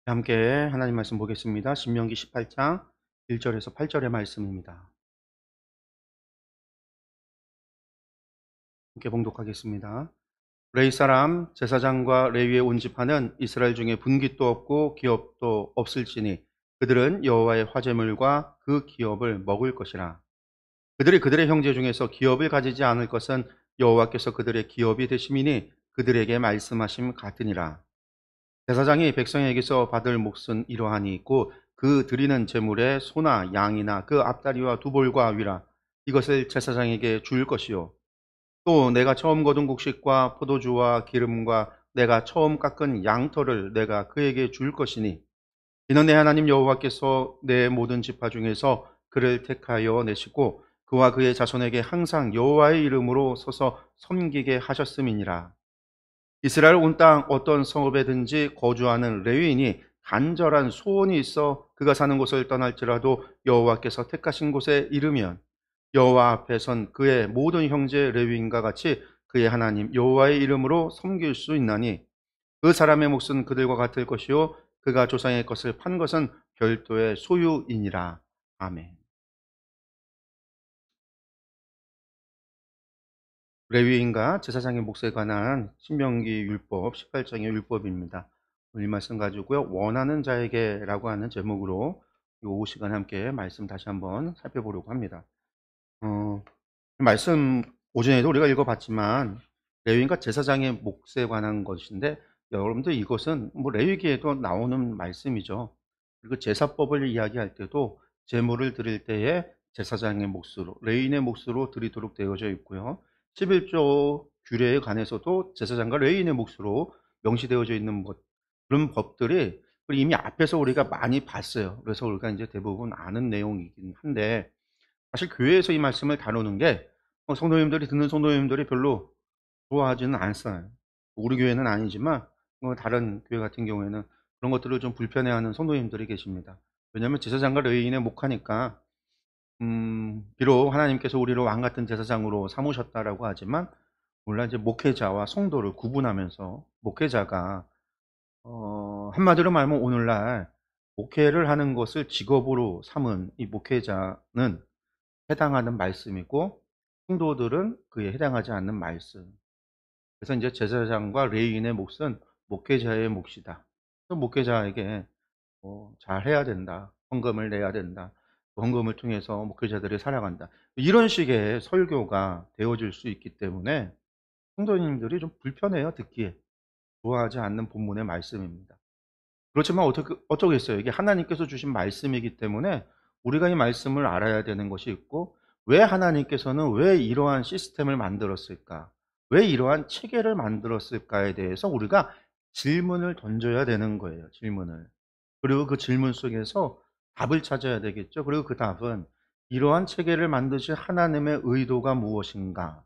함께 하나님 말씀 보겠습니다. 신명기 18장 1절에서 8절의 말씀입니다. 함께 봉독하겠습니다. 레위 사람 제사장과 레위의 온 집하는 이스라엘 중에 분깃도 없고 기업도 없을지니 그들은 여호와의 화제물과 그 기업을 먹을 것이라. 그들이 그들의 형제 중에서 기업을 가지지 않을 것은 여호와께서 그들의 기업이 되심이니 그들에게 말씀하심 같으니라. 제사장이 백성에게서 받을 몫은 이러하니 곧 그 드리는 제물의 소나 양이나 그 앞다리와 두볼과 위라. 이것을 제사장에게 줄 것이요, 또 내가 처음 거둔 곡식과 포도주와 기름과 내가 처음 깎은 양털을 내가 그에게 줄 것이니 이는 내 하나님 여호와께서 내 모든 지파 중에서 그를 택하여 내시고 그와 그의 자손에게 항상 여호와의 이름으로 서서 섬기게 하셨음이니라. 이스라엘 온 땅 어떤 성읍에든지 거주하는 레위인이 간절한 소원이 있어 그가 사는 곳을 떠날지라도 여호와께서 택하신 곳에 이르면 여호와 앞에선 그의 모든 형제 레위인과 같이 그의 하나님 여호와의 이름으로 섬길 수 있나니 그 사람의 몫은 그들과 같을 것이요 그가 조상의 것을 판 것은 별도의 소유이니라. 아멘. 레위인과 제사장의 몫에 관한 신명기 율법 18장의 율법입니다. 오늘 이 말씀 가지고요, 원하는 자에게라고 하는 제목으로 이 오후 시간 함께 말씀 다시 한번 살펴보려고 합니다. 말씀 오전에도 우리가 읽어봤지만 레위인과 제사장의 몫에 관한 것인데, 여러분들 이것은 뭐 레위기에도 나오는 말씀이죠. 그리고 제사법을 이야기할 때도 제물을 드릴 때에 제사장의 몫으로, 레위인의 몫으로 드리도록 되어져 있고요. 11조 규례에 관해서도 제사장과 레위인의 몫으로 명시되어져 있는 그런 법들이 이미 앞에서 우리가 많이 봤어요. 그래서 우리가 이제 대부분 아는 내용이긴 한데, 사실 교회에서 이 말씀을 다루는 게 성도님들이 듣는 성도님들이 별로 좋아하지는 않았어요. 우리 교회는 아니지만 다른 교회 같은 경우에는 그런 것들을 좀 불편해하는 성도님들이 계십니다. 왜냐하면 제사장과 레위인에 목하니까 비록 하나님께서 우리를 왕 같은 제사장으로 삼으셨다라고 하지만, 물론 이제 목회자와 성도를 구분하면서 목회자가 한마디로 말하면 오늘날 목회를 하는 것을 직업으로 삼은 이 목회자는 해당하는 말씀이고 성도들은 그에 해당하지 않는 말씀. 그래서 이제 제사장과 레위인의 몫은 목회자의 몫이다. 또 목회자에게 잘 해야 된다. 헌금을 내야 된다. 헌금을 통해서 목회자들이 살아간다. 이런 식의 설교가 되어질 수 있기 때문에 성도님들이 좀 불편해요, 듣기에. 좋아하지 않는 본문의 말씀입니다. 그렇지만 어쩌겠어요. 이게 하나님께서 주신 말씀이기 때문에 우리가 이 말씀을 알아야 되는 것이 있고, 왜 하나님께서는 왜 이러한 시스템을 만들었을까? 왜 이러한 체계를 만들었을까에 대해서 우리가 질문을 던져야 되는 거예요, 질문을. 그리고 그 질문 속에서 답을 찾아야 되겠죠. 그리고 그 답은 이러한 체계를 만드신 하나님의 의도가 무엇인가?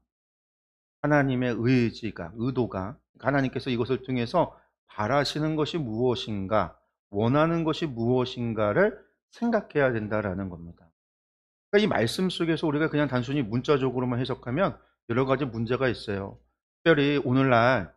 하나님의 의지가, 의도가, 하나님께서 이것을 통해서 바라시는 것이 무엇인가, 원하는 것이 무엇인가를 생각해야 된다라는 겁니다. 그러니까 이 말씀 속에서 우리가 그냥 단순히 문자적으로만 해석하면 여러 가지 문제가 있어요. 특별히 오늘날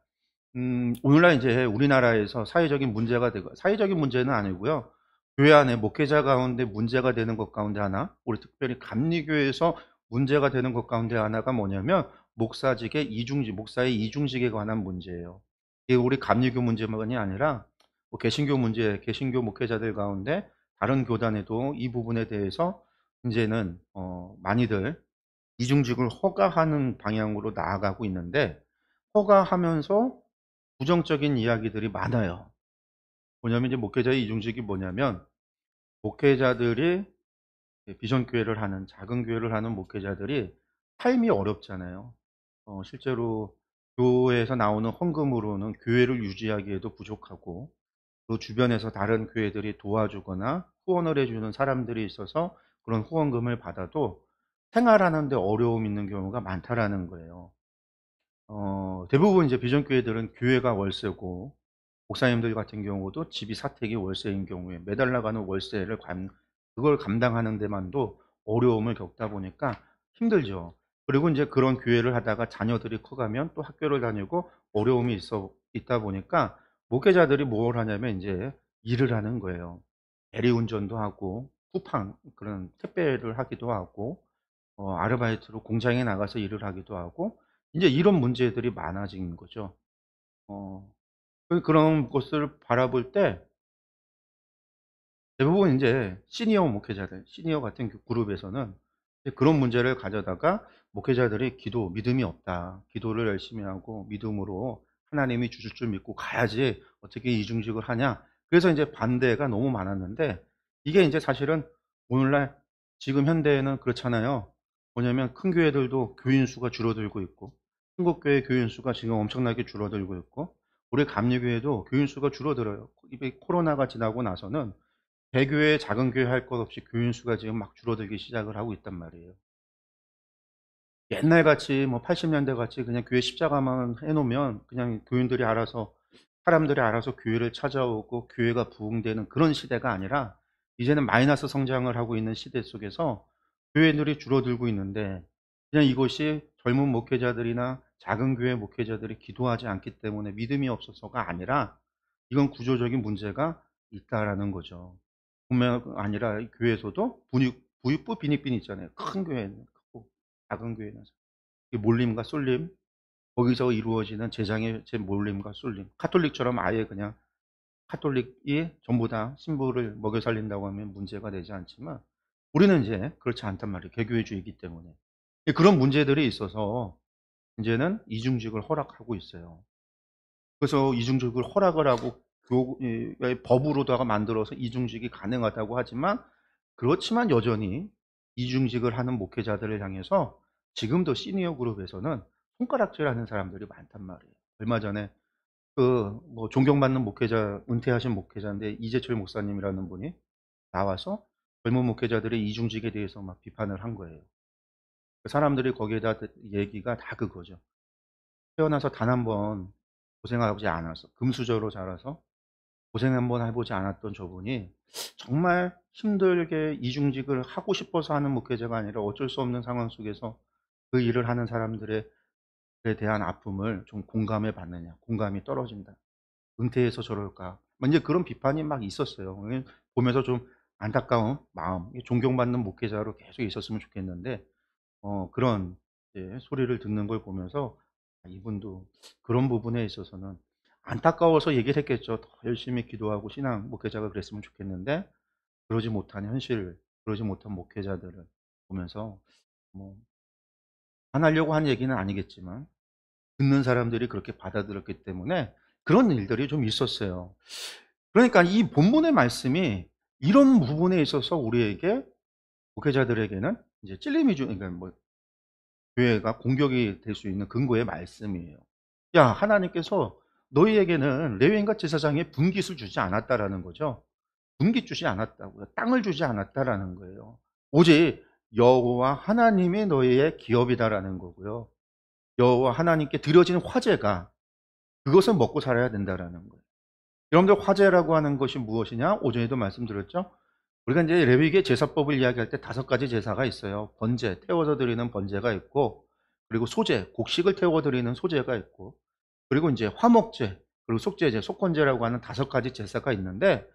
이제 우리나라에서 사회적인 문제가 되고, 사회적인 문제는 아니고요, 교회 안에 목회자 가운데 문제가 되는 것 가운데 하나, 우리 특별히 감리교회에서 문제가 되는 것 가운데 하나가 뭐냐면 목사의 이중직에 관한 문제예요. 이게 우리 감리교 문제만이 아니라 개신교 문제, 개신교 목회자들 가운데 다른 교단에도 이 부분에 대해서 이제는 많이들 이중직을 허가하는 방향으로 나아가고 있는데, 허가하면서 부정적인 이야기들이 많아요. 뭐냐면 이제 목회자의 이중직이 뭐냐면, 목회자들이 비전 교회를 하는, 작은 교회를 하는 목회자들이 삶이 어렵잖아요. 실제로 교회에서 나오는 헌금으로는 교회를 유지하기에도 부족하고, 또 주변에서 다른 교회들이 도와주거나 후원을 해주는 사람들이 있어서 그런 후원금을 받아도 생활하는데 어려움 있는 경우가 많다라는 거예요. 대부분 이제 비전 교회들은 교회가 월세고, 목사님들 같은 경우도 집이 사택이 월세인 경우에 매달 나가는 월세를 그걸 감당하는 데만도 어려움을 겪다 보니까 힘들죠. 그리고 인제 그런 교회를 하다가 자녀들이 커가면 또 학교를 다니고 어려움이 있다 보니까 목회자들이 뭘 하냐면 인제 일을 하는 거예요. 대리운전도 하고 쿠팡 그런 택배를 하기도 하고 아르바이트로 공장에 나가서 일을 하기도 하고 인제 이런 문제들이 많아진 거죠. 어 그런 것을 바라볼 때 대부분 인제 시니어 목회자들, 시니어 같은 그룹에서는 이제 그런 문제를 가져다가 목회자들이 믿음이 없다. 기도를 열심히 하고 믿음으로 하나님이 주실 줄 믿고 가야지 어떻게 이중직을 하냐. 그래서 인제 반대가 너무 많았는데 이게 인제 사실은 오늘날 지금 현대에는 그렇잖아요. 뭐냐면 큰 교회들도 교인 수가 줄어들고 있고 한국교회 교인 수가 지금 엄청나게 줄어들고 있고 우리 감리교회도 교인 수가 줄어들어요. 이게 코로나가 지나고 나서는 대교회, 작은 교회 할 것 없이 교인 수가 지금 막 줄어들기 시작을 하고 있단 말이에요. 옛날같이 뭐 80 년대같이 그냥 교회 십자가만 해 놓으면 그냥 교인들이 알아서 사람들이 알아서 교회를 찾아오고 교회가 부흥되는 그런 시대가 아니라 이제는 마이너스 성장을 하고 있는 시대 속에서 교회들이 줄어들고 있는데 그냥 이것이 젊은 목회자들이나 작은 교회 목회자들이 기도하지 않기 때문에 믿음이 없어서가 아니라 이건 구조적인 문제가 있다라는 거죠. 뿐만 아니라 이 교회에서도 부익부 빈익빈 있잖아요. 큰 교회는 크고 작은 교회는 이 몰림과 쏠림 거기서 이루어지는 재장의 몰림과 쏠림. 카톨릭처럼 아예 그냥 카톨릭이 전부 다 신부를 먹여 살린다고 하면 문제가 되지 않지만 우리는 이제 그렇지 않단 말이에요, 개교회주의이기 때문에. 그런 문제들이 있어서 인제는 이중직을 허락하고 있어요. 그래서 이중직을 허락을 하고 법으로다가 만들어서 이중직이 가능하다고 하지만 그렇지만 여전히 이중직을 하는 목회자들을 향해서 지금도 시니어 그룹에서는 손가락질하는 사람들이 많단 말이에요. 얼마 전에 존경받는 목회자 은퇴하신 목회자인데 이재철 목사님이라는 분이 나와서 젊은 목회자들의 이중직에 대해서 막 비판을 한 거예요. 그 사람들이 거기에다 얘기가 다 그거죠. 태어나서 단 한 번 고생하지 않아서 금수저로 자라서 고생 한번 해 보지 않았던 저분이 정말 힘들게 이중직을 하고 싶어서 하는 목회자가 아니라 어쩔 수 없는 상황 속에서 그 일을 하는 사람들에 대한 아픔을 좀 공감해 봤느냐. 공감이 떨어진다. '은퇴해서 저럴까.' 뭐 인제 그런 비판이 막 있었어요. 보면서 좀 안타까운 마음, 이 존경받는 목회자로 계속 있었으면 좋겠는데 그런 이제 소리를 듣는 걸 보면서 이분도 그런 부분에 있어서는 안타까워서 얘기를 했겠죠. 더 열심히 기도하고 신앙 목회자가 그랬으면 좋겠는데 그러지 못한 현실, 그러지 못한 목회자들을 보면서 뭐 안 하려고 한 얘기는 아니겠지만 듣는 사람들이 그렇게 받아들였기 때문에 그런 일들이 좀 있었어요. 그러니까 이 본문의 말씀이 이런 부분에 있어서 우리에게 목회자들에게는 이제 찔림이 그러니까 교회가 공격이 될 수 있는 근거의 말씀이에요. 야, 하나님께서 너희에게는 레위인과 제사장의 분깃을 주지 않았다라는 거죠. 분깃 주지 않았다고요. 땅을 주지 않았다라는 거예요. 오직 여호와 하나님이 너희의 기업이다라는 거고요. 여호와 하나님께 드려지는 화제가 그것을 먹고 살아야 된다라는 거예요. 여러분들 화제라고 하는 것이 무엇이냐? 오전에도 말씀드렸죠. 우리가 이제 레위기의 제사법을 이야기할 때 5가지 제사가 있어요. 번제, 태워서 드리는 번제가 있고, 그리고 소제, 곡식을 태워 드리는 소제가 있고, 그리고 인제 화목제, 그리고 속죄제, 속건제라고 하는 5가지 제사가 있는데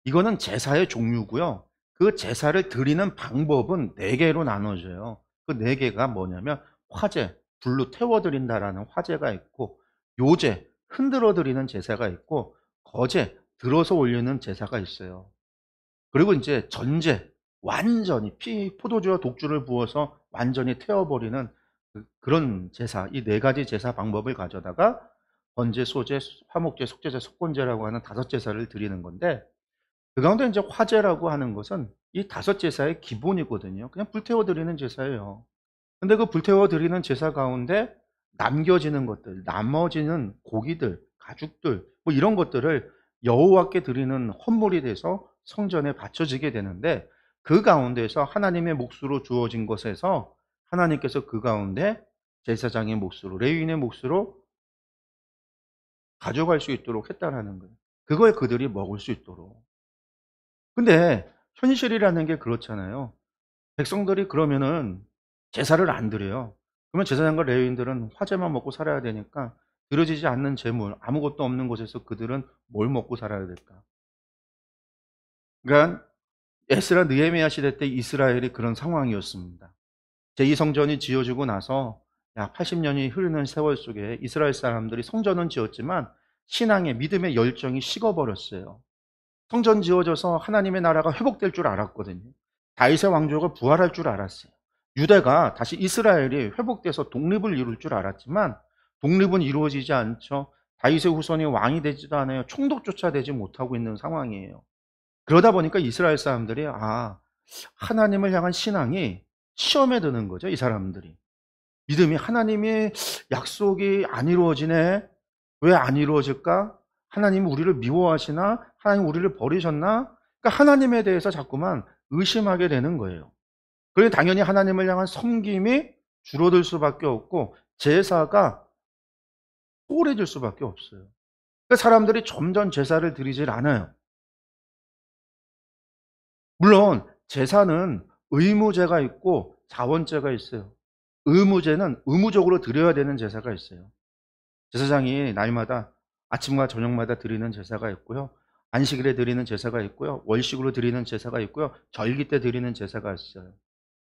이거는 제사의 종류고요. 그 제사를 드리는 방법은 4개로 나눠져요. 그 4개가 뭐냐면 화제, 불로 태워 드린다라는 화제가 있고, 요제, 흔들어 드리는 제사가 있고, 거제, 들어서 올리는 제사가 있어요. 그리고 인제 전제, 완전히 포도주와 독주를 부어서 완전히 태워 버리는 그런 제사, 이 4가지 제사 방법을 가져다가 번제, 소제, 화목제, 속죄제, 속건제라고 하는 5제사를 드리는 건데 그 가운데 인제 화제라고 하는 것은 이 5제사의 기본이거든요. 그냥 불태워 드리는 제사예요. 근데 그 불태워 드리는 제사 가운데 남겨지는 것들, 나머지는 고기들, 가축들 뭐 이런 것들을 여호와께 드리는 헌물이 돼서 성전에 바쳐지게 되는데 그 가운데에서 하나님의 몫으로 주어진 것에서 하나님께서 그 가운데 제사장의 몫으로 레위인의 몫으로 가져갈 수 있도록 했다라는 거예요. 그걸 그들이 먹을 수 있도록. 근데 현실이라는 게 그렇잖아요. 백성들이 그러면은 제사를 안 드려요. 그러면 제사장과 레위인들은 화제만 먹고 살아야 되니까 드려지지 않는 재물, 아무것도 없는 곳에서 그들은 뭘 먹고 살아야 될까? 그러니까 에스라 느헤미야 시대 때 이스라엘이 그런 상황이었습니다. 제2 성전이 지어지고 나서 약 80년이 흐르는 세월 속에 이스라엘 사람들이 성전은 지었지만 신앙의 믿음의 열정이 식어버렸어요. 성전 지어져서 하나님의 나라가 회복될 줄 알았거든요. 다윗의 왕조가 부활할 줄 알았어요. 유대가 다시 이스라엘이 회복돼서 독립을 이룰 줄 알았지만 독립은 이루어지지 않죠. 다윗의 후손이 왕이 되지도 않아요. 총독조차 되지 못하고 있는 상황이에요. 그러다 보니까 이스라엘 사람들이 하나님을 향한 신앙이 시험에 드는 거죠, 이 사람들이. 믿음이 하나님의 약속이 안 이루어지네. 왜 안 이루어질까? 하나님이 우리를 미워하시나? 하나님 우리를 버리셨나? 그러니까 하나님에 대해서 자꾸만 의심하게 되는 거예요. 그러니 당연히 하나님을 향한 섬김이 줄어들 수밖에 없고 제사가 소홀해질 수밖에 없어요. 그러니까 사람들이 점점 제사를 드리질 않아요. 물론 제사는 의무제가 있고 자원제가 있어요. 의무제는 의무적으로 드려야 되는 제사가 있어요. 제사장이 날마다 아침과 저녁마다 드리는 제사가 있고요. 안식일에 드리는 제사가 있고요. 월식으로 드리는 제사가 있고요. 절기 때 드리는 제사가 있어요.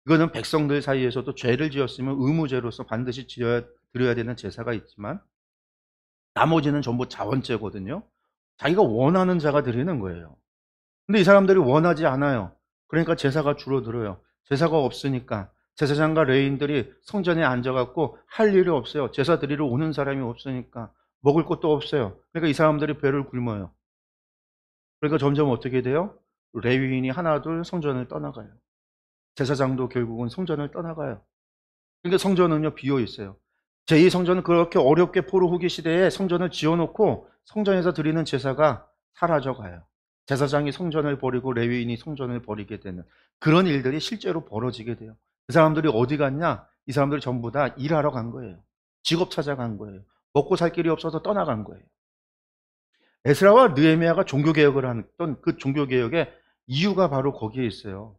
이거는 백성들 사이에서도 죄를 지었으면 의무제로서 반드시 드려야 되는 제사가 있지만 나머지는 전부 자원제거든요. 자기가 원하는 자가 드리는 거예요. 근데 이 사람들이 원하지 않아요. 그러니까 제사가 줄어들어요. 제사가 없으니까 제사장과 레위인들이 성전에 앉아갖고 할 일이 없어요. 제사 드리러 오는 사람이 없으니까 먹을 것도 없어요. 그러니까 이 사람들이 배를 굶어요. 그러니까 점점 어떻게 돼요? 레위인이 하나둘 성전을 떠나가요. 제사장도 결국은 성전을 떠나가요. 그러니까 성전은요 비어 있어요. 제2 성전은 그렇게 어렵게 포로 후기 시대에 성전을 지어놓고 성전에서 드리는 제사가 사라져가요. 제사장이 성전을 버리고 레위인이 성전을 버리게 되는 그런 일들이 실제로 벌어지게 돼요. 그 사람들이 어디 갔냐? 이 사람들이 전부 다 일하러 간 거예요. 직업 찾아간 거예요. 먹고 살 길이 없어서 떠나간 거예요. 에스라와 느헤미야가 종교개혁을 했던 그 종교개혁의 이유가 바로 거기에 있어요.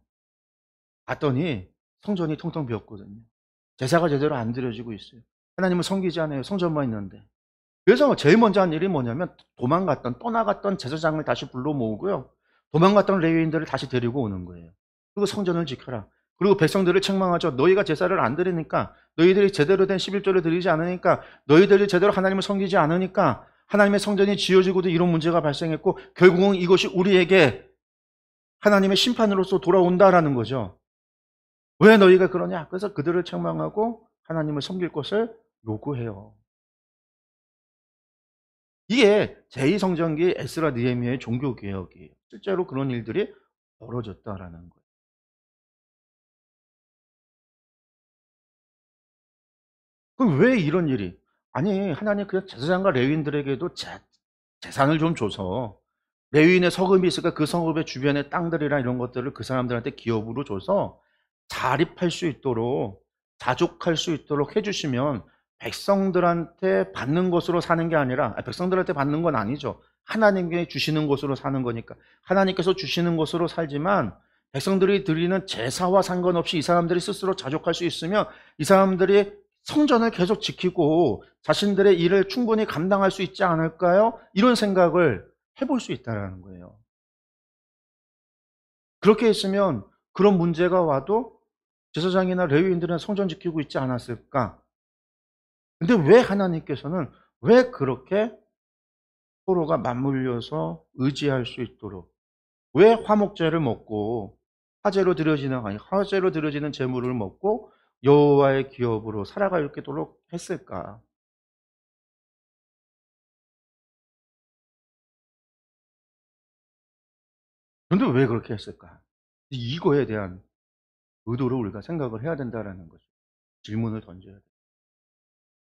봤더니 성전이 텅텅 비었거든요. 제사가 제대로 안 드려지고 있어요. 하나님을 섬기지 않아요. 성전만 있는데. 그래서 제일 먼저 한 일이 뭐냐면 떠나갔던 제사장을 다시 불러 모으고요. 도망갔던 레위인들을 다시 데리고 오는 거예요. 그리고 성전을 지켜라. 그리고 백성들을 책망하죠. 너희가 제사를 안 드리니까, 너희들이 제대로 된 11조를 드리지 않으니까, 너희들이 제대로 하나님을 섬기지 않으니까 하나님의 성전이 지어지고도 이런 문제가 발생했고 결국은 이것이 우리에게 하나님의 심판으로서 돌아온다라는 거죠. 왜 너희가 그러냐? 그래서 그들을 책망하고 하나님을 섬길 것을 요구해요. 이게 제2성전기 에스라 느헤미야의 종교개혁이에요. 실제로 그런 일들이 벌어졌다라는 거예요. 그럼 왜 이런 일이? 아니 하나님 그냥 제사장과 레위인들에게도 재산을 좀 줘서 레위인의 서금이 있으니까 그 서금의 주변의 땅들이나 이런 것들을 그 사람들한테 기업으로 줘서 자립할 수 있도록 자족할 수 있도록 해 주시면 백성들한테 받는 것으로 사는 게 아니라 백성들한테 받는 건 아니죠. 하나님께 주시는 것으로 사는 거니까. 하나님께서 주시는 것으로 살지만 백성들이 드리는 제사와 상관없이 이 사람들이 스스로 자족할 수 있으면 이 사람들이 성전을 계속 지키고 자신들의 일을 충분히 감당할 수 있지 않을까요? 이런 생각을 해볼 수 있다는 거예요. 그렇게 했으면 그런 문제가 와도 제사장이나 레위인들은 성전 지키고 있지 않았을까? 근데 왜 하나님께서는 왜 그렇게 서로가 맞물려서 의지할 수 있도록 왜 화목제를 먹고 화제로 드려지는 제물을 먹고 여호와의 기업으로 살아갈 수 있도록 했을까? 근데 왜 그렇게 했을까? 이거에 대한 의도를 우리가 생각을 해야 된다라는 거죠. 질문을 던져야 돼요.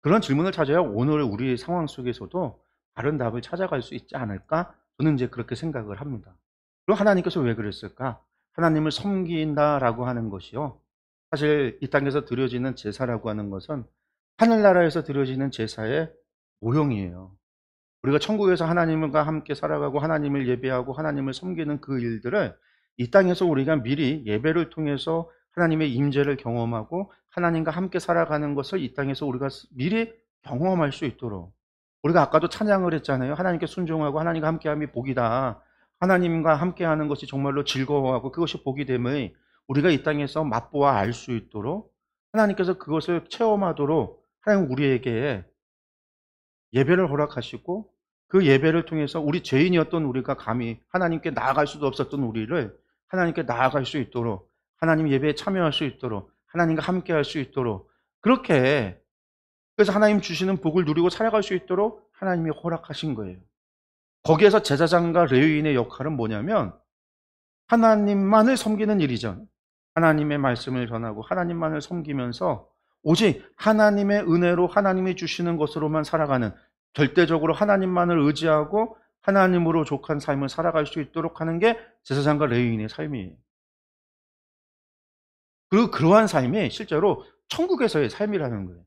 그런 질문을 찾아야 오늘 우리 상황 속에서도 바른 답을 찾아갈 수 있지 않을까? 저는 이제 그렇게 생각을 합니다. 그럼 하나님께서 왜 그랬을까? 하나님을 섬긴다라고 하는 것이요. 사실 이 땅에서 드려지는 제사라고 하는 것은 하늘나라에서 드려지는 제사의 모형이에요. 우리가 천국에서 하나님과 함께 살아가고 하나님을 예배하고 하나님을 섬기는 그 일들을 이 땅에서 우리가 미리 예배를 통해서 하나님의 임재를 경험하고 하나님과 함께 살아가는 것을 이 땅에서 우리가 미리 경험할 수 있도록, 우리가 아까도 찬양을 했잖아요. 하나님께 순종하고 하나님과 함께함이 복이다. 하나님과 함께하는 것이 정말로 즐거워하고 그것이 복이 됨을 우리가 이 땅에서 맛보아 알 수 있도록 하나님께서 그것을 체험하도록 하나님 우리에게 예배를 허락하시고, 그 예배를 통해서 우리 죄인이었던 우리가 감히 하나님께 나아갈 수도 없었던 우리를 하나님께 나아갈 수 있도록, 하나님 예배에 참여할 수 있도록, 하나님과 함께할 수 있도록, 그렇게, 그래서 하나님 주시는 복을 누리고 살아갈 수 있도록 하나님이 허락하신 거예요. 거기에서 제사장과 레위인의 역할은 뭐냐면 하나님만을 섬기는 일이죠. 하나님의 말씀을 전하고 하나님만을 섬기면서 오직 하나님의 은혜로 하나님이 주시는 것으로만 살아가는, 절대적으로 하나님만을 의지하고 하나님으로 족한 삶을 살아갈 수 있도록 하는 게 제사장과 레위인의 삶이에요. 그리고 그러한 삶이 실제로 천국에서의 삶이라는 거예요.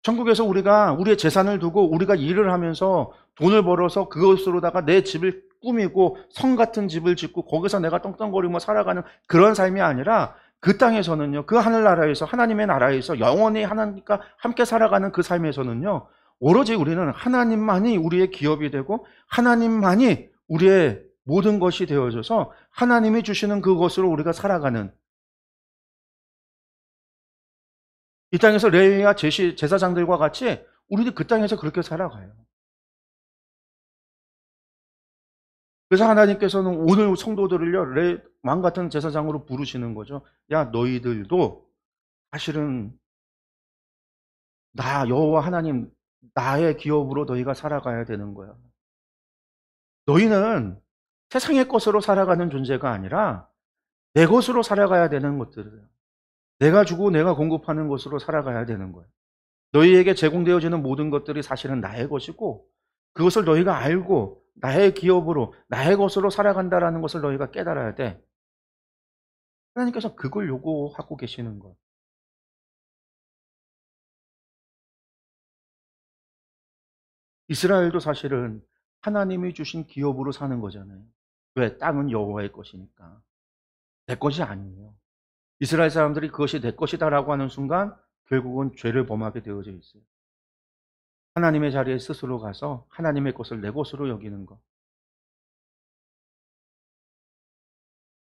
천국에서 우리가 우리의 재산을 두고 우리가 일을 하면서 돈을 벌어서 그것으로다가 내 집을 꾸미고 성 같은 집을 짓고 거기서 내가 떵떵거리며 살아가는 그런 삶이 아니라, 그 땅에서는요, 그 하늘나라에서 하나님의 나라에서 영원히 하나님과 함께 살아가는 그 삶에서는요, 오로지 우리는 하나님만이 우리의 기업이 되고 하나님만이 우리의 모든 것이 되어져서 하나님이 주시는 그것으로 우리가 살아가는, 이 땅에서 레위와 제사장들과 같이 우리도 그 땅에서 그렇게 살아가요. 그래서 하나님께서는 오늘 성도들을요, 왕 같은 제사장으로 부르시는 거죠. 야, 너희들도 사실은 나 여호와 하나님, 나의 기업으로 너희가 살아가야 되는 거야. 너희는 세상의 것으로 살아가는 존재가 아니라 내 것으로 살아가야 되는 것들이에요. 내가 주고 내가 공급하는 것으로 살아가야 되는 거예요. 너희에게 제공되어지는 모든 것들이 사실은 나의 것이고 그것을 너희가 알고 나의 기업으로 나의 것으로 살아간다라는 것을 너희가 깨달아야 돼. 하나님께서 그걸 요구하고 계시는 것. 이스라엘도 사실은 하나님이 주신 기업으로 사는 거잖아요. 왜? 땅은 여호와의 것이니까. 내 것이 아니에요. 이스라엘 사람들이 그것이 내 것이다라고 하는 순간 결국은 죄를 범하게 되어져 있어요. 하나님의 자리에 스스로 가서 하나님의 것을 내 것으로 여기는 것.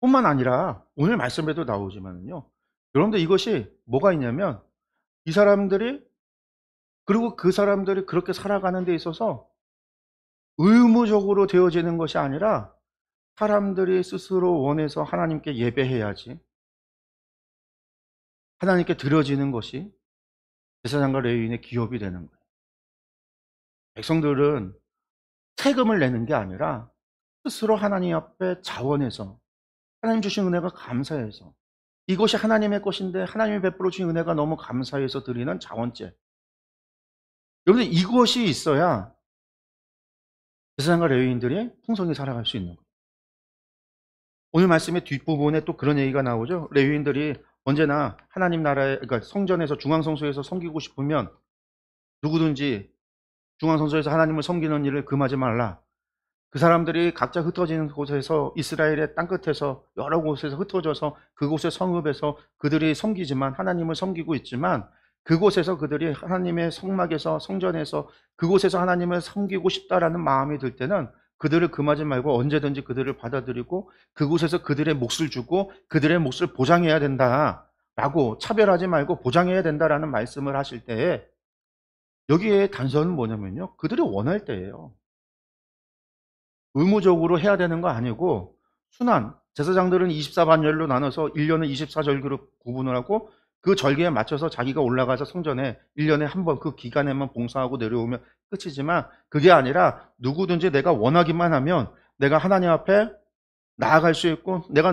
뿐만 아니라 오늘 말씀에도 나오지만요. 여러분들 이것이 뭐가 있냐면, 이 사람들이, 그리고 그 사람들이 그렇게 살아가는 데 있어서 의무적으로 되어지는 것이 아니라 사람들이 스스로 원해서 하나님께 예배해야지, 하나님께 드려지는 것이 제사장과 레위인의 기업이 되는 거예요. 백성들은 세금을 내는 게 아니라 스스로 하나님 앞에 자원해서, 하나님 주신 은혜가 감사해서, 이것이 하나님의 것인데 하나님이 베풀어 주신 은혜가 너무 감사해서 드리는 자원죄. 여러분들 이것이 있어야 제사장과 레위인들이 풍성히 살아갈 수 있는 거예요. 오늘 말씀의 뒷부분에 또 그런 얘기가 나오죠. 레위인들이 언제나 하나님 나라에, 그러니까 성전에서 중앙성소에서 섬기고 싶으면 누구든지 중앙성소에서 하나님을 섬기는 일을 금하지 말라. 그 사람들이 각자 흩어지는 곳에서, 이스라엘의 땅끝에서 여러 곳에서 흩어져서 그곳의 성읍에서 그들이 섬기지만, 하나님을 섬기고 있지만, 그곳에서 그들이 하나님의 성막에서, 성전에서 그곳에서 하나님을 섬기고 싶다라는 마음이 들 때는 그들을 금하지 말고 언제든지 그들을 받아들이고 그곳에서 그들의 몫을 주고 그들의 몫을 보장해야 된다라고, 차별하지 말고 보장해야 된다라는 말씀을 하실 때에, 여기에 단서는 뭐냐면요, 그들이 원할 때예요. 의무적으로 해야 되는 거 아니고, 순환, 제사장들은 24반열로 나눠서 1년을 24절기로 구분을 하고 그 절기에 맞춰서 자기가 올라가서 성전에 1년에 한 번 그 기간에만 봉사하고 내려오면 끝이지만, 그게 아니라 누구든지 내가 원하기만 하면 내가 하나님 앞에 나아갈 수 있고, 내가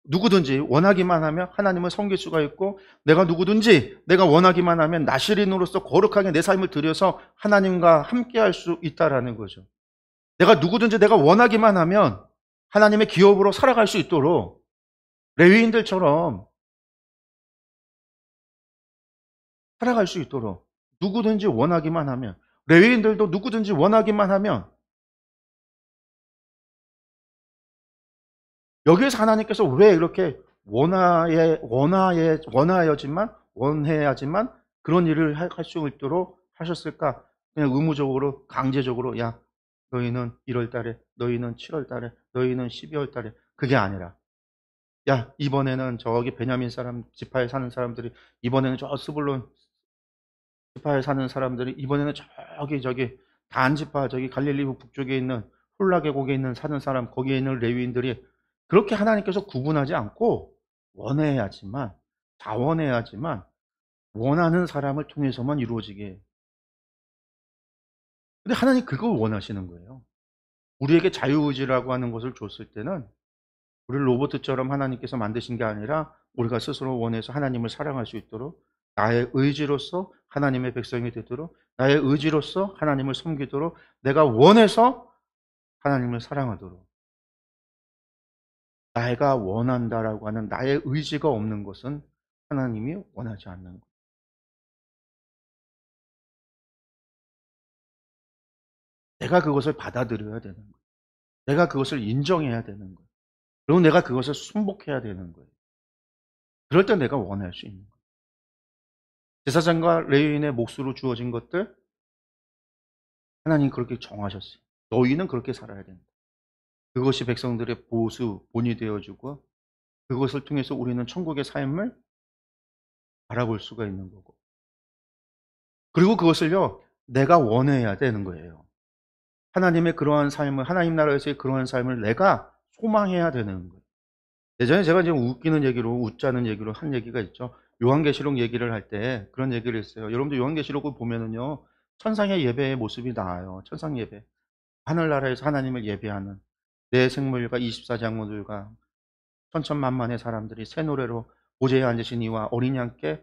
누구든지 원하기만 하면 하나님을 섬길 수가 있고, 내가 원하기만 하면 나시린으로서 거룩하게 내 삶을 들여서 하나님과 함께 할 수 있다라는 거죠. 누구든지 내가 원하기만 하면 하나님의 기업으로 살아갈 수 있도록 레위인들처럼 살아갈 수 있도록, 누구든지 원하기만 하면, 레위인들도 누구든지 원하기만 하면, 여기에서 하나님께서 왜 이렇게 원하여야지만 원해야지만 그런 일을 할 수 있도록 하셨을까? 그냥 의무적으로 강제적으로 "야 너희는 1월 달에 너희는 7월 달에 너희는 12월 달에." 그게 아니라 "야 이번에는 저기 베냐민 사람 지파에 사는 사람들이 이번에는 저 스불론 지파에 사는 사람들이 이번에는 저기 단 지파 저기 갈릴리 북쪽에 있는 홀라 계곡에 있는 사는 사람 거기에 있는 레위인들이." 그렇게 하나님께서 구분하지 않고 원해야지만 자원해야지만 원하는 사람을 통해서만 이루어지게. 근데 하나님 그걸 원하시는 거예요. 우리에게 자유의지라고 하는 것을 줬을 때는 우리를 로봇처럼 하나님께서 만드신 게 아니라 우리가 스스로 원해서 하나님을 사랑할 수 있도록 나의 의지로서 하나님의 백성이 되도록 나의 의지로서 하나님을 섬기도록 내가 원해서 하나님을 사랑하도록 내가 원한다라고 하는 나의 의지가 없는 것은 하나님이 원하지 않는 거예요. 내가 그것을 받아들여야 되는 거예요. 내가 그것을 인정해야 되는 거예요. 그리고 내가 그것을 순복해야 되는 거예요. 그럴 때 내가 원할 수 있는 거예요. 제사장과 레위인의 몫으로 주어진 것들 하나님 그렇게 정하셨어요. 너희는 그렇게 살아야 된다. 그것이 백성들의 보수, 본이 되어 주고 그것을 통해서 우리는 천국의 삶을 바라볼 수가 있는 거고. 그리고 그것을요 내가 원해야 되는 거예요. 하나님의 그러한 삶을 하나님 나라에서의 그러한 삶을 내가 소망해야 되는 거예요. 예전에 제가 지금 웃기는 얘기로 웃자는 얘기로 한 얘기가 있죠. 요한계시록 얘기를 할 때 그런 얘기를 했어요. 여러분들 요한계시록을 보면은요. 천상의 예배의 모습이 나와요. 천상 예배. 하늘나라에서 하나님을 예배하는 내 생물과 24 장로들과 천천만만의 사람들이 새 노래로 보좌에 앉으신 이와 어린 양께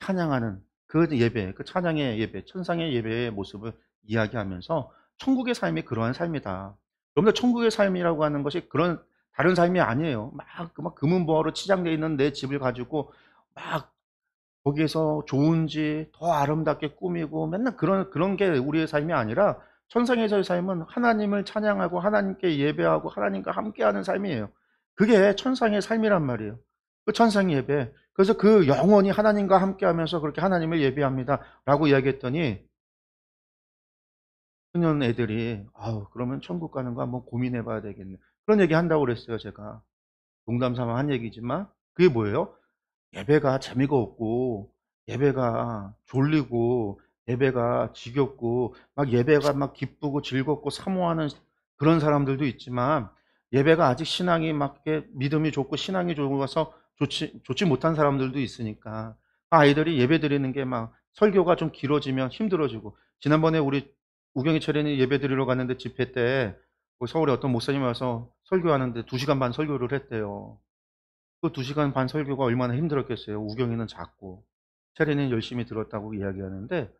찬양하는 그 예배, 그 찬양의 예배, 천상의 예배의 모습을 이야기하면서 천국의 삶이 그러한 삶이다. 여러분들 천국의 삶이라고 하는 것이 그런 다른 삶이 아니에요. 막 금은보화로 치장되어 있는 내 집을 가지고 막 거기에서 좋은지 더 아름답게 꾸미고 맨날 그런 게 우리의 삶이 아니라 천상에서의 삶은 하나님을 찬양하고 하나님께 예배하고 하나님과 함께하는 삶이에요. 그게 천상의 삶이란 말이에요. 그 천상 예배. 그래서 그 영원히 하나님과 함께하면서 그렇게 하나님을 예배합니다라고 이야기했더니 청년 애들이 "아우 그러면 천국 가는 거 한번 고민해 봐야 되겠네." 그런 얘기 한다고 그랬어요 제가. 농담 삼아 한 얘기지만 그게 뭐예요? 예배가 재미가 없고 예배가 졸리고 예배가 지겹고 막 예배가 막 기쁘고 즐겁고 사모하는 그런 사람들도 있지만 예배가 아직 신앙이 막 이렇게 믿음이 좋고 신앙이 좋아서 좋지 못한 사람들도 있으니까 아이들이 예배드리는 게 막 설교가 좀 길어지면 힘들어지고 지난번에 우리 우경이 철회는 예배드리러 갔는데 집회 때 그 서울에 어떤 목사님이 와서 설교하는데 2 시간 반 설교를 했대요. 그 2 시간 반 설교가 얼마나 힘들었겠어요. 우경이는 작고 체리는 열심히 들었다고 이야기하는데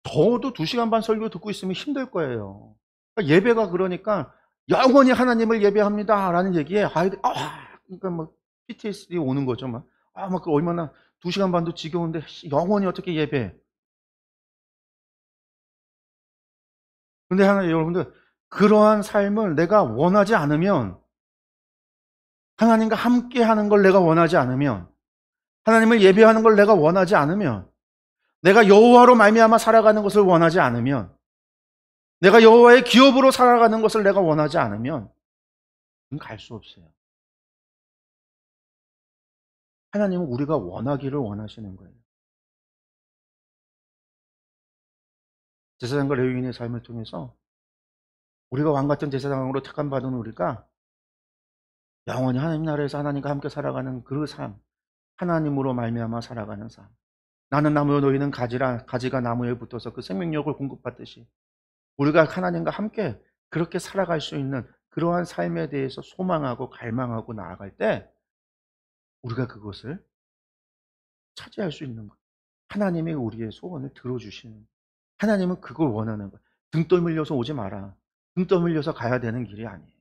저도 2 시간 반 설교 듣고 있으면 힘들 거예요. 그러니까 예배가 그러니까 "영원히 하나님을 예배합니다."라는 얘기에 아이들이 그러니까 막 PTSD 오는 거죠 막. 막 그 얼마나 2 시간 반도 지겨운데 영원히 어떻게 예배해. 근데 하나 여러분들 그러한 삶을 내가 원하지 않으면 하나님과 함께하는 걸 내가 원하지 않으면 하나님을 예배하는 걸 내가 원하지 않으면 내가 여호와로 말미암아 살아가는 것을 원하지 않으면 내가 여호와의 기업으로 살아가는 것을 내가 원하지 않으면 갈 수 없어요. 하나님은 우리가 원하기를 원하시는 거예요. 제사장과 레위인의 삶을 통해서 우리가 왕 같은 제사장으로 택함받은 우리가 영원히 하나님 나라에서 하나님과 함께 살아가는 그 삶, 하나님으로 말미암아 살아가는 삶. 나는 나무요 너희는 가지라 가지가 나무에 붙어서 그 생명력을 공급받듯이 우리가 하나님과 함께 그렇게 살아갈 수 있는 그러한 삶에 대해서 소망하고 갈망하고 나아갈 때 우리가 그것을 차지할 수 있는 거예요. 하나님이 우리의 소원을 들어주시는 거예요. 하나님은 그걸 원하는 거예요. 등 떠밀려서 오지 마라. 등 떠밀려서 가야 되는 길이 아니에요.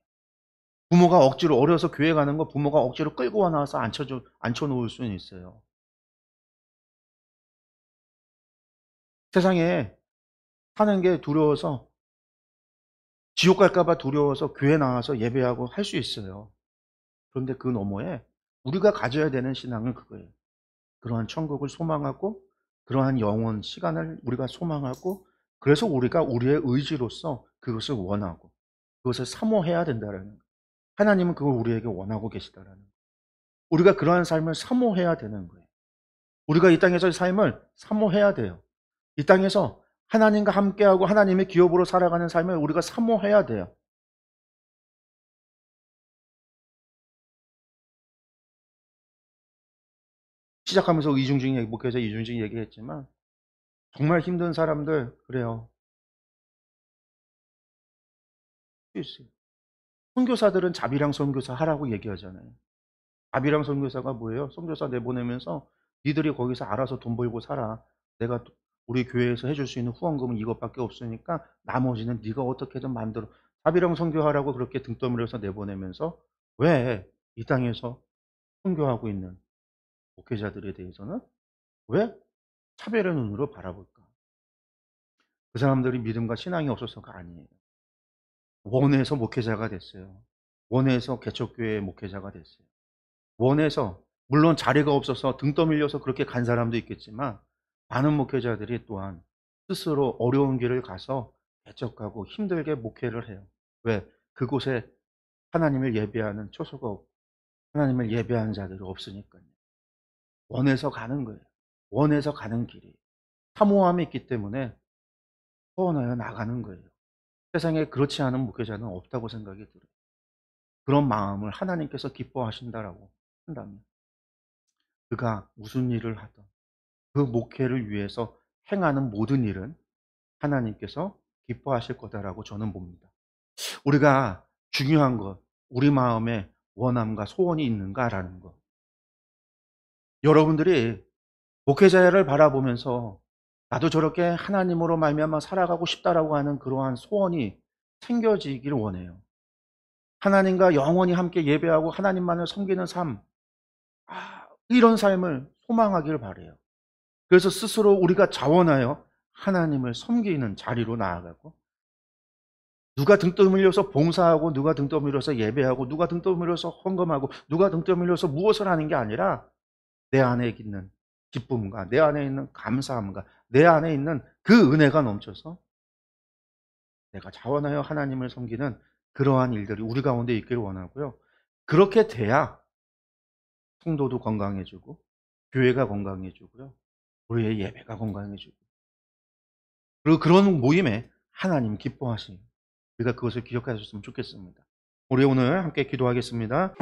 부모가 억지로 어려서 교회 가는 거 부모가 억지로 끌고 와 놔서 앉혀 놓을 수는 있어요. 세상에 사는 게 두려워서 지옥 갈까 봐 두려워서 교회 나와서 예배하고 할 수 있어요. 그런데 그 너머에 우리가 가져야 되는 신앙은 그거예요. 그러한 천국을 소망하고 그러한 영원 시간을 우리가 소망하고 그래서 우리가 우리의 의지로서 그것을 원하고 그것을 사모해야 된다라는 거예요. 하나님은 그걸 우리에게 원하고 계시다라는 거예요. 우리가 그러한 삶을 사모해야 되는 거예요. 우리가 이 땅에서의 삶을 사모해야 돼요. 이 땅에서 하나님과 함께하고 하나님의 기업으로 살아가는 삶을 우리가 사모해야 돼요. 시작하면서 목회자 이중직 얘기했지만 정말 힘든 사람들 그래요. 있어요. 선교사들은 자비랑 선교사 하라고 얘기하잖아요. 자비랑 선교사가 뭐예요? 선교사 내보내면서 니들이 거기서 알아서 돈 벌고 살아. 내가 우리 교회에서 해줄 수 있는 후원금은 이것밖에 없으니까 나머지는 네가 어떻게든 만들어. 자비랑 선교하라고 그렇게 등 떠밀어서 내보내면서 왜 이 땅에서 선교하고 있는 목회자들에 대해서는 왜 차별의 눈으로 바라볼까? 그 사람들이 믿음과 신앙이 없어서가 아니에요. 원해서 목회자가 됐어요. 원해서 개척교회의 목회자가 됐어요. 원해서 물론 자리가 없어서 등 떠밀려서 그렇게 간 사람도 있겠지만 많은 목회자들이 또한 스스로 어려운 길을 가서 개척하고 힘들게 목회를 해요. 왜? 그곳에 하나님을 예배하는 초소가 없고 하나님을 예배하는 자들이 없으니까요. 원해서 가는 거예요. 원해서 가는 길이. 사모함이 있기 때문에 소원하여 나가는 거예요. 세상에 그렇지 않은 목회자는 없다고 생각이 들어요. 그런 마음을 하나님께서 기뻐하신다라고 한다면 그가 무슨 일을 하든 그 목회를 위해서 행하는 모든 일은 하나님께서 기뻐하실 거다라고 저는 봅니다. 우리가 중요한 것, 우리 마음에 원함과 소원이 있는가라는 것. 여러분들이 목회자를 바라보면서 나도 저렇게 하나님으로 말미암아 살아가고 싶다라고 하는 그러한 소원이 생겨지길 원해요. 하나님과 영원히 함께 예배하고 하나님만을 섬기는 삶, 이런 삶을 소망하기를 바라요. 그래서 스스로 우리가 자원하여 하나님을 섬기는 자리로 나아가고 누가 등 떠밀려서 봉사하고 누가 등 떠밀려서 예배하고 누가 등 떠밀려서 헌금하고 누가 등 떠밀려서 무엇을 하는 게 아니라 내 안에 있는 기쁨과 내 안에 있는 감사함과 내 안에 있는 그 은혜가 넘쳐서 내가 자원하여 하나님을 섬기는 그러한 일들이 우리 가운데 있기를 원하고요. 그렇게 돼야 성도도 건강해지고 교회가 건강해지고요. 우리의 예배가 건강해지고 그리고 그런 모임에 하나님 기뻐하시니 우리가 그것을 기억하셨으면 좋겠습니다. 우리 오늘 함께 기도하겠습니다.